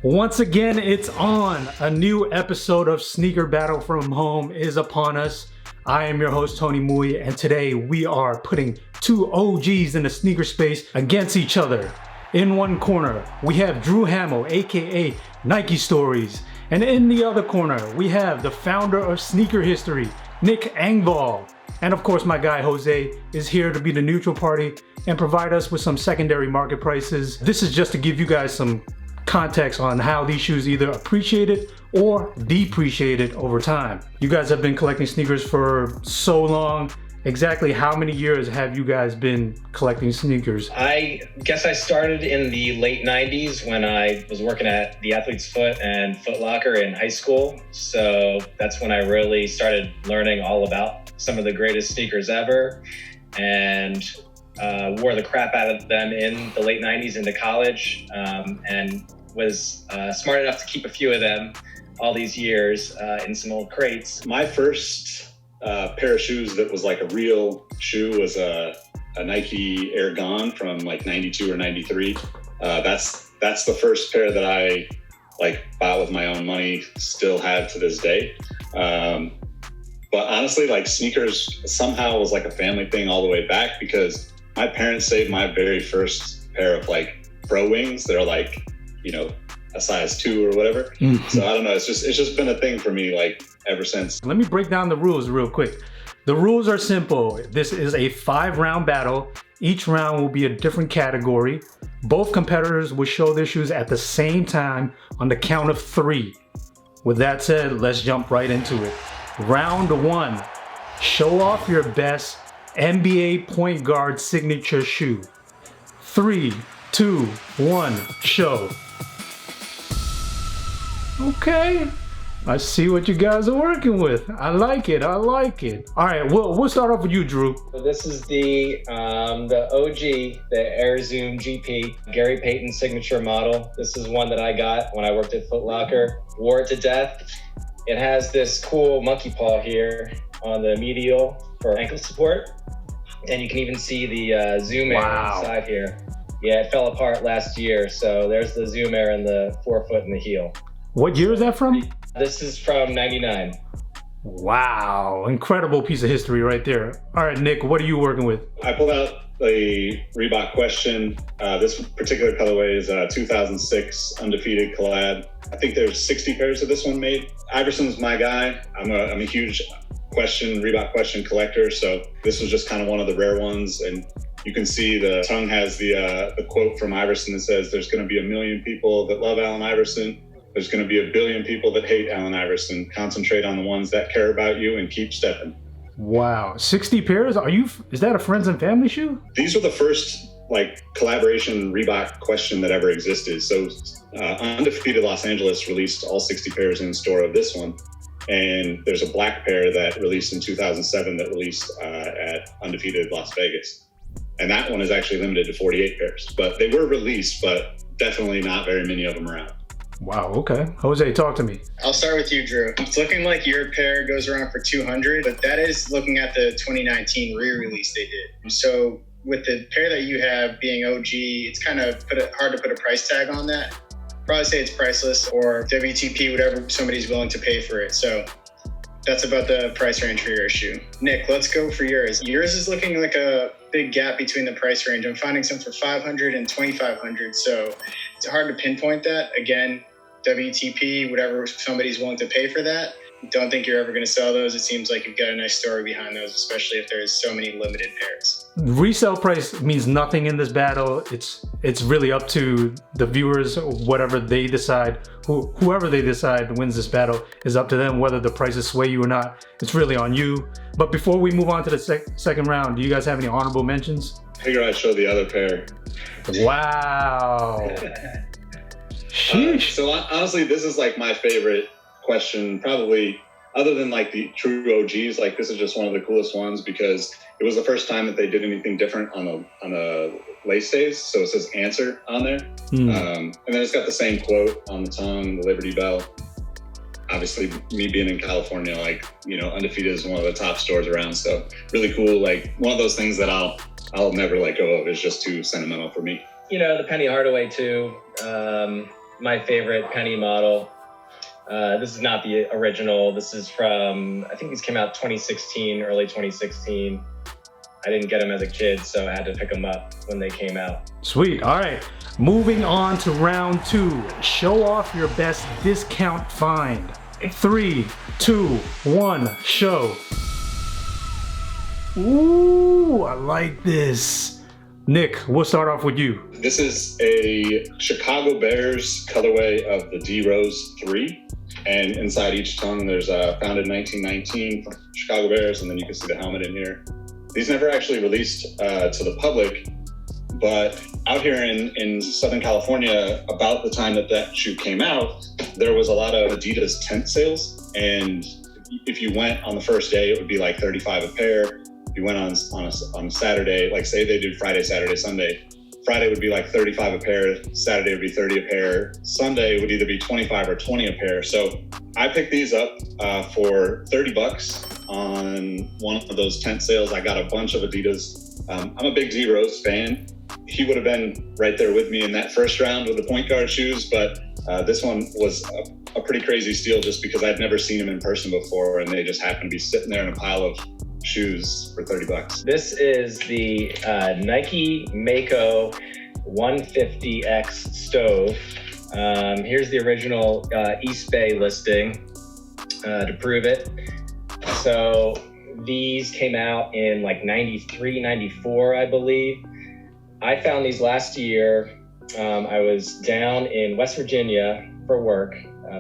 Once again, it's on. A new episode of Sneaker Battle from Home is upon us. I am your host, Tony Mui, and today we are putting two OGs in the sneaker space against each other. In one corner, we have Drew Hammell, aka NikeStories, and in the other corner, we have the founder of sneaker history, Engvall. And of course, my guy Jose is here to be the neutral party and provide us with some secondary market prices. This is just to give you guys some context on how these shoes either appreciated or depreciated over time. You guys have been collecting sneakers for so long. Exactly how many years have you guys been collecting sneakers? I guess I started in the late 90s when I was working at the Athlete's Foot and Foot Locker in high school. So that's when I really started learning all about some of the greatest sneakers ever, and wore the crap out of them in the late 90s into college, and was smart enough to keep a few of them all these years in some old crates. My first pair of shoes that was like a real shoe was a Nike Air Gone from like 92 or 93. That's the first pair that I like bought with my own money, still have to this day. But honestly, like sneakers somehow was like a family thing all the way back, because my parents saved my very first pair of like Pro Wings. They're like, you know, a size 2 or whatever. So I don't know. It's just been a thing for me like ever since. Let me break down the rules real quick. The rules are simple. This is a 5-round battle. Each round will be a different category. Both competitors will show their shoes at the same time on the count of 3. With that said, let's jump right into it. Round 1, show off your best NBA point guard signature shoe. 3, 2, 1, show. Okay, I see what you guys are working with. I like it. All right, we'll start off with you, Drew. So this is the OG, the Air Zoom GP, Gary Payton signature model. This is one that I got when I worked at Foot Locker. Wore it to death. It has this cool monkey paw here on the medial for ankle support. And you can even see the Zoom Air inside here. Yeah, it fell apart last year. So there's the Zoom Air in the forefoot and the heel. What year is that from? This is from 99. Wow, incredible piece of history right there. All right, Nick, what are you working with? I pulled out the Reebok Question. This particular colorway is a 2006 undefeated collab. I think there's 60 pairs of this one made. Iverson's my guy. I'm a huge Reebok Question collector, so this was just kind of one of the rare ones. And you can see the tongue has the quote from Iverson that says, "There's going to be 1 million people that love Allen Iverson. There's going to be 1 billion people that hate Allen Iverson. Concentrate on the ones that care about you and keep stepping." Wow, 60 pairs? Is that a friends and family shoe? These were the first like collaboration Reebok Question that ever existed. So Undefeated Los Angeles released all 60 pairs in store of this one. And there's a black pair that released in 2007 that released at Undefeated Las Vegas. And that one is actually limited to 48 pairs. But they were released, but definitely not very many of them around. Wow, okay. Jose, talk to me. I'll start with you, Drew. It's looking like your pair goes around for 200, but that is looking at the 2019 re-release they did. So with the pair that you have being OG, it's kind of hard to put a price tag on that. Probably say it's priceless, or WTP, whatever somebody's willing to pay for it. So that's about the price range for your shoe. Nick, let's go for yours. Yours is looking like a big gap between the price range. I'm finding some for 500 and 2,500. So it's hard to pinpoint that. Again, WTP, whatever somebody's willing to pay for that. Don't think you're ever going to sell those. It seems like you've got a nice story behind those, especially if there's so many limited pairs. Resale price means nothing in this battle. It's really up to the viewers, whatever they decide. Whoever they decide wins this battle is up to them, whether the prices sway you or not. It's really on you. But before we move on to the second round, do you guys have any honorable mentions? I figure I'd show the other pair. Wow. Sheesh. So honestly, this is like my favorite Question, probably, other than like the true OGs. Like this is just one of the coolest ones because it was the first time that they did anything different on a lace stays. So it says "answer" on there, and then it's got the same quote on the tongue, the Liberty Bell. Obviously, me being in California, like, you know, Undefeated is one of the top stores around. So really cool. Like one of those things that I'll never let go of. Is just too sentimental for me. You know, the Penny Hardaway too. my favorite penny model. This is not the original. This is from, I think these came out 2016, early 2016. I didn't get them as a kid, so I had to pick them up when they came out. Sweet. All right. Moving on to round 2. Show off your best discount find. 3, 2, 1, show. Ooh, I like this. Nick, we'll start off with you. This is a Chicago Bears colorway of the D Rose 3. And inside each tongue, there's a founded 1919 from Chicago Bears, and then you can see the helmet in here. These never actually released to the public, but out here in Southern California, about the time that shoe came out, there was a lot of Adidas tent sales. And if you went on the first day, it would be like $35 a pair. If you went on a Saturday, like say they did Friday, Saturday, Sunday, Friday would be like $35 a pair, Saturday would be $30 a pair, Sunday would either be $25 or $20 a pair. So I picked these up for $30 on one of those tent sales. I got a bunch of Adidas. I'm a big D Rose fan. He would have been right there with me in that first round with the point guard shoes, but this one was a pretty crazy steal just because I'd never seen him in person before, and they just happened to be sitting there in a pile of shoes for $30. This is the Nike Mako 150X stove. Here's the original East Bay listing to prove it. So these came out in like 93, 94, I believe. I found these last year. I was down in West Virginia for work,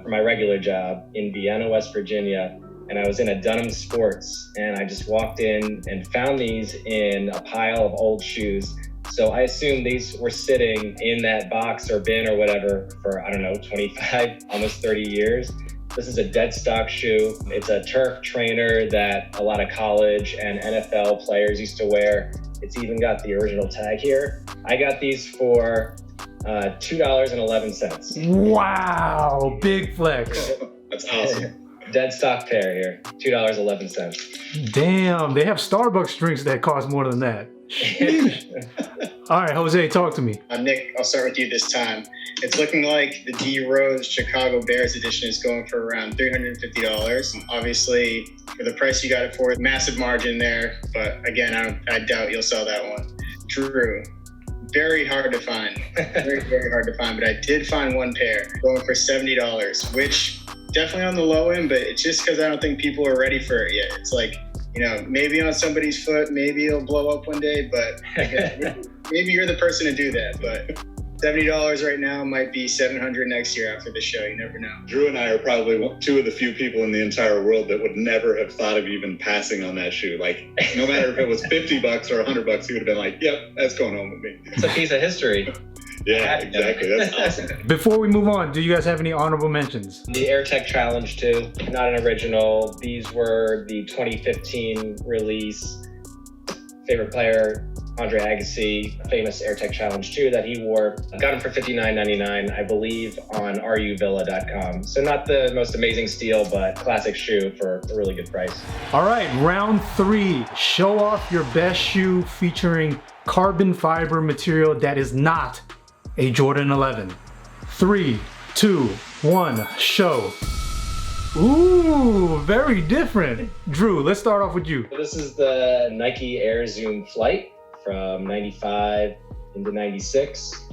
for my regular job in Vienna, West Virginia. And I was in a Dunham Sports, and I just walked in and found these in a pile of old shoes. So I assume these were sitting in that box or bin or whatever for, I don't know, 25, almost 30 years. This is a dead stock shoe. It's a turf trainer that a lot of college and NFL players used to wear. It's even got the original tag here. I got these for $2.11. Wow, big flex. That's awesome. Dead stock pair here, $2.11. Damn, they have Starbucks drinks that cost more than that. All right, Jose, talk to me. Nick, I'll start with you this time. It's looking like the D Rose Chicago Bears edition is going for around $350. Obviously, for the price you got it for, massive margin there. But again, I doubt you'll sell that one. Drew, very hard to find. Very, very hard to find. But I did find one pair going for $70, which definitely on the low end, but it's just because I don't think people are ready for it yet. It's like, you know, maybe on somebody's foot, maybe it'll blow up one day, but maybe you're the person to do that. But $70 right now might be $700 next year after the show. You never know. Drew and I are probably two of the few people in the entire world that would never have thought of even passing on that shoe. Like, no matter if it was $50 or $100, he would have been like, yep, that's going home with me. It's a piece of history. Yeah, exactly. That's awesome. Before we move on, do you guys have any honorable mentions? The AirTech Challenge 2, not an original. These were the 2015 release. Favorite player, Andre Agassi, famous AirTech Challenge 2 that he wore. Got him for $59.99, I believe, on ruvilla.com. So not the most amazing steal, but classic shoe for a really good price. All right, round 3. Show off your best shoe featuring carbon fiber material that is not a Jordan 11. 3, 2, 1, show. Ooh, very different. Drew, let's start off with you. This is the Nike Air Zoom Flight from 95 into 96.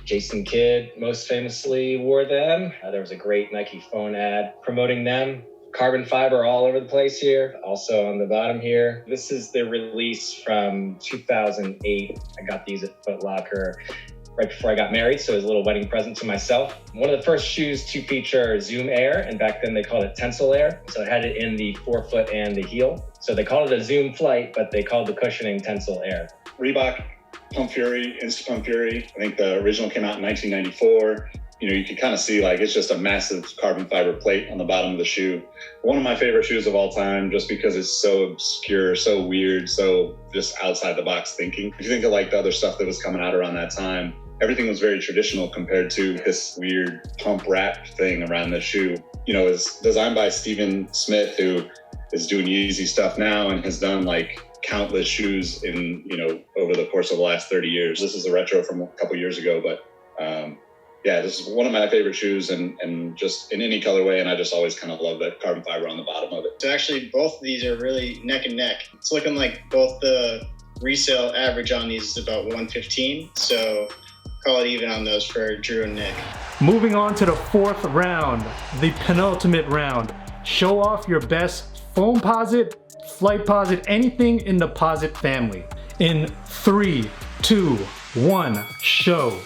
Jason Kidd most famously wore them. There was a great Nike phone ad promoting them. Carbon fiber all over the place here, also on the bottom here. This is the release from 2008. I got these at Foot Locker right before I got married, so it was a little wedding present to myself. One of the first shoes to feature Zoom Air, and back then they called it Tensile Air. So it had it in the forefoot and the heel. So they called it a Zoom Flight, but they called the cushioning Tensile Air. Reebok Pump Fury, Insta Pump Fury. I think the original came out in 1994. You know, you can kind of see like it's just a massive carbon fiber plate on the bottom of the shoe. One of my favorite shoes of all time, just because it's so obscure, so weird, so just outside the box thinking. If you think of like the other stuff that was coming out around that time, everything was very traditional compared to this weird pump wrap thing around the shoe. You know, it's designed by Stephen Smith, who is doing Yeezy stuff now and has done like countless shoes in, you know, over the course of the last 30 years. This is a retro from a couple years ago, but yeah, this is one of my favorite shoes and just in any colorway. And I just always kind of love that carbon fiber on the bottom of it. So actually, both of these are really neck and neck. It's looking like both the resale average on these is about 115. So call it even on those for Drew and Nick. Moving on to the fourth round, the penultimate round. Show off your best foam POSITE, flight POSITE, anything in the POSITE family. In 3, 2, 1, show.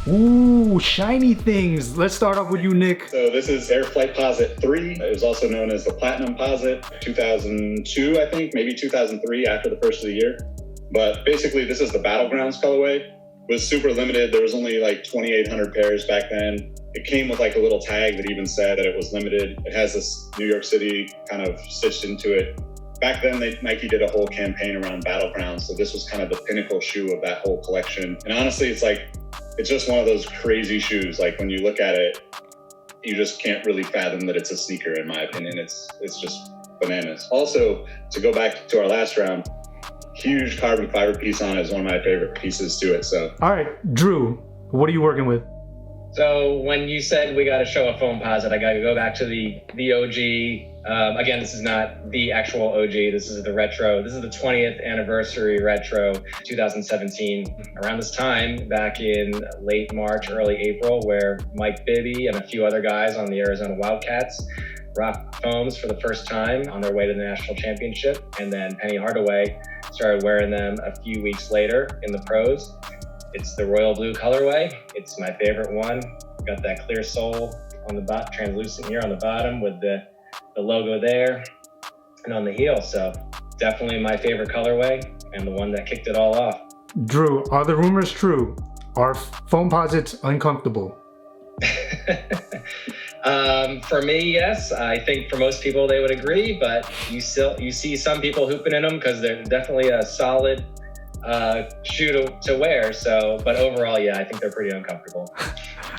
Ooh, shiny things. Let's start off with you, Nick. So this is Air Flight POSITE 3. It was also known as the Platinum POSITE, 2002, I think, maybe 2003 after the first of the year. But basically, this is the Battlegrounds colorway. It was super limited. There was only like 2,800 pairs back then. It came with like a little tag that even said that it was limited. It has this New York City kind of stitched into it. Back then, Nike did a whole campaign around Battlegrounds. So this was kind of the pinnacle shoe of that whole collection. And honestly, it's just one of those crazy shoes. Like when you look at it, you just can't really fathom that it's a sneaker, in my opinion. It's just bananas. Also, to go back to our last round, huge carbon fiber piece on it is one of my favorite pieces to it. So, all right, Drew, what are you working with? So when you said we got to show a foam POSITE, I got to go back to the OG. Again, this is not the actual OG. This is the retro. This is the 20th anniversary retro, 2017. Around this time, back in late March, early April, where Mike Bibby and a few other guys on the Arizona Wildcats rocked foams for the first time on their way to the national championship. And then Penny Hardaway started wearing them a few weeks later in the pros. It's the royal blue colorway. It's my favorite one. Got that clear sole on the bottom, translucent here on the bottom with the logo there and on the heel. So definitely my favorite colorway and the one that kicked it all off. Drew, are the rumors true? Are foam POSITEs uncomfortable? For me, yes. I think for most people they would agree, but you see some people hooping in them because they're definitely a solid shoe to wear. So, but overall, yeah, I think they're pretty uncomfortable.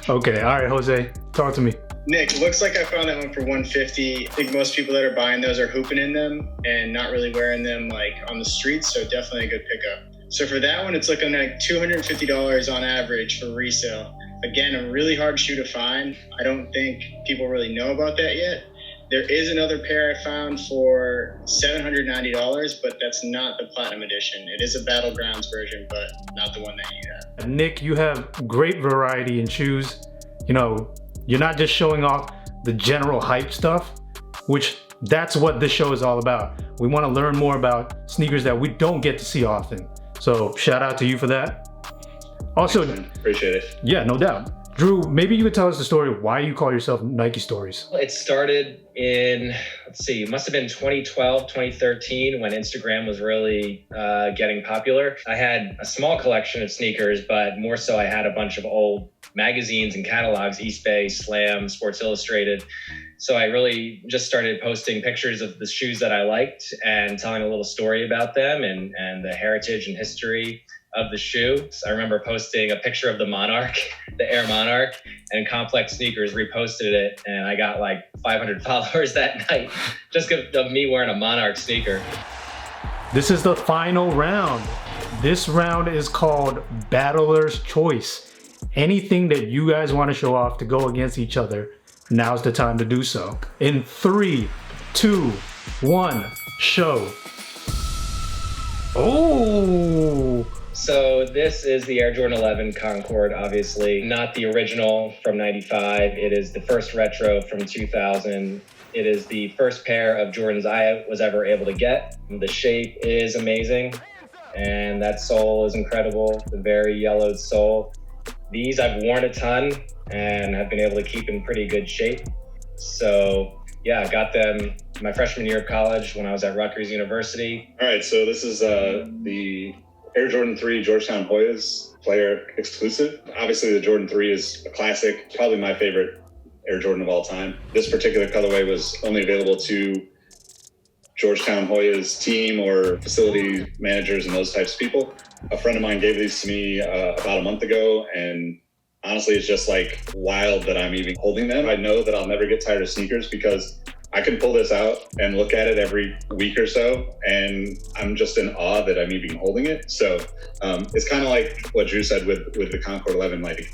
Okay, all right, Jose, talk to me. Nick, looks like I found that one for 150. I think most people that are buying those are hooping in them and not really wearing them like on the streets. So definitely a good pickup. So for that one, it's looking like $250 on average for resale. Again, a really hard shoe to find. I don't think people really know about that yet. There is another pair I found for $790, but that's not the Platinum edition. It is a Battlegrounds version, but not the one that you have. Nick, you have great variety in shoes. You know, you're not just showing off the general hype stuff, which that's what this show is all about. We want to learn more about sneakers that we don't get to see often. So shout out to you for that. Also, appreciate it. Yeah, no doubt. Drew, maybe you could tell us the story of why you call yourself NikeStories. It started in, it must have been 2012, 2013 when Instagram was really getting popular. I had a small collection of sneakers, but more so I had a bunch of old magazines and catalogs, East Bay, Slam, Sports Illustrated. So I really just started posting pictures of the shoes that I liked and telling a little story about them and the heritage and history of the shoe. So I remember posting a picture of the Monarch, the Air Monarch, and Complex Sneakers reposted it, and I got like 500 followers that night just of me wearing a Monarch sneaker. This is the final round. This round is called Battler's Choice. Anything that you guys want to show off to go against each other, now's the time to do so. In 3, 2, 1, show. Oh! So this is the Air Jordan 11 Concord, obviously not the original from 95. It is the first retro from 2000. It is the first pair of Jordans I was ever able to get. The shape is amazing and that sole is incredible. The very yellowed sole. These I've worn a ton and have been able to keep in pretty good shape. So yeah, I got them my freshman year of college when I was at Rutgers University. All right, so this is the Air Jordan 3 Georgetown Hoyas player exclusive. Obviously, the Jordan 3 is a classic, probably my favorite Air Jordan of all time. This particular colorway was only available to Georgetown Hoyas team or facility managers and those types of people. A friend of mine gave these to me about a month ago, and honestly, it's just like wild that I'm even holding them. I know that I'll never get tired of sneakers because I I can pull this out and look at it every week or so, and I'm just in awe that I'm even holding it. So it's kind of like what Drew said with the Concord 11. Like,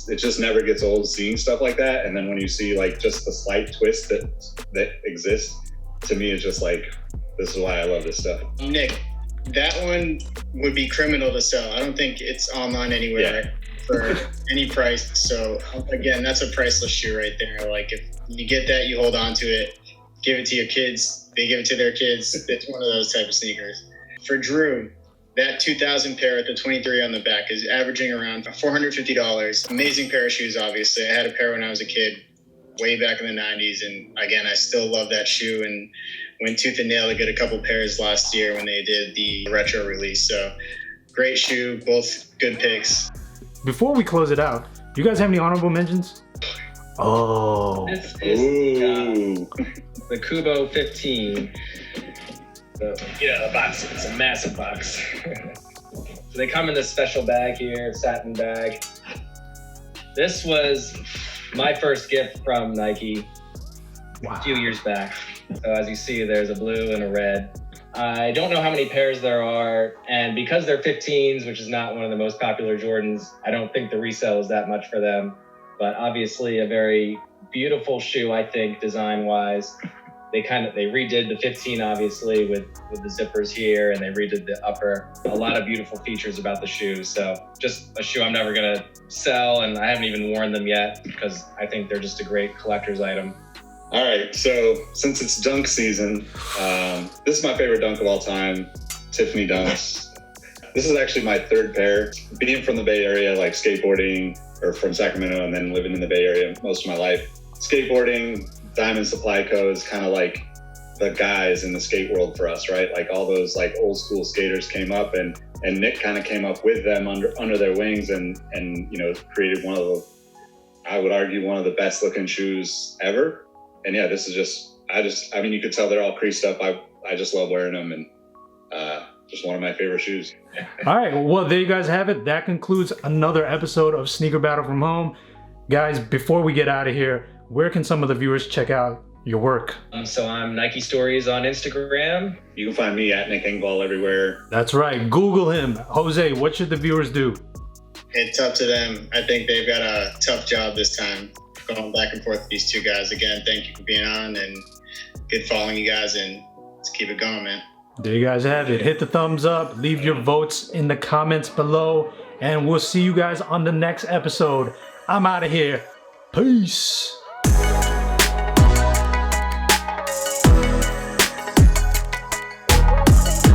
it just never gets old seeing stuff like that. And then when you see like just the slight twist that exists, to me, it's just like, this is why I love this stuff. Nick, that one would be criminal to sell. I don't think it's online anywhere for any price. So again, that's a priceless shoe right there. Like, if you get that, you hold on to it, give it to your kids, they give it to their kids. It's one of those type of sneakers. For Drew, that 2000 pair with the 23 on the back is averaging around $450. Amazing pair of shoes, obviously. I had a pair when I was a kid, way back in the 90s. And again, I still love that shoe and went tooth and nail to get a couple pairs last year when they did the retro release. So great shoe, both good picks. Before we close it out, do you guys have any honorable mentions? Oh. This is the Kubo 15. The box, it's a massive box. So they come in this special bag here, satin bag. This was my first gift from Nike a few years back. So as you see, there's a blue and a red. I don't know how many pairs there are, and because they're 15s, which is not one of the most popular Jordans, I don't think the resale is that much for them. But obviously a very beautiful shoe, I think, design-wise. They redid the 15, obviously, with the zippers here, and they redid the upper. A lot of beautiful features about the shoe. So just a shoe I'm never gonna sell, and I haven't even worn them yet because I think they're just a great collector's item. All right, so since it's dunk season, this is my favorite dunk of all time, Tiffany dunks. This is actually my third pair. Being from the Bay Area, like skateboarding, or from Sacramento and then living in the Bay Area most of my life, skateboarding, Diamond Supply Co. is kind of like the guys in the skate world for us, right? Like all those like old school skaters came up, and Nick kind of came up with them under their wings and created one of the, I would argue, one of the best looking shoes ever. And yeah, this is I mean, you could tell they're all creased up. I just love wearing them, and just one of my favorite shoes. All right, well, there you guys have it. That concludes another episode of Sneaker Battle from Home. Guys, before we get out of here, where can some of the viewers check out your work? So I'm NikeStories on Instagram. You can find me at Nick Engvall everywhere. That's right, Google him. Jose, what should the viewers do? It's up to them. I think they've got a tough job this time, going back and forth with these two guys. Again, thank you for being on, and good following you guys, and let's keep it going, man. There you guys have it. Hit the thumbs up, leave your votes in the comments below, and we'll see you guys on the next episode. I'm out of here. Peace.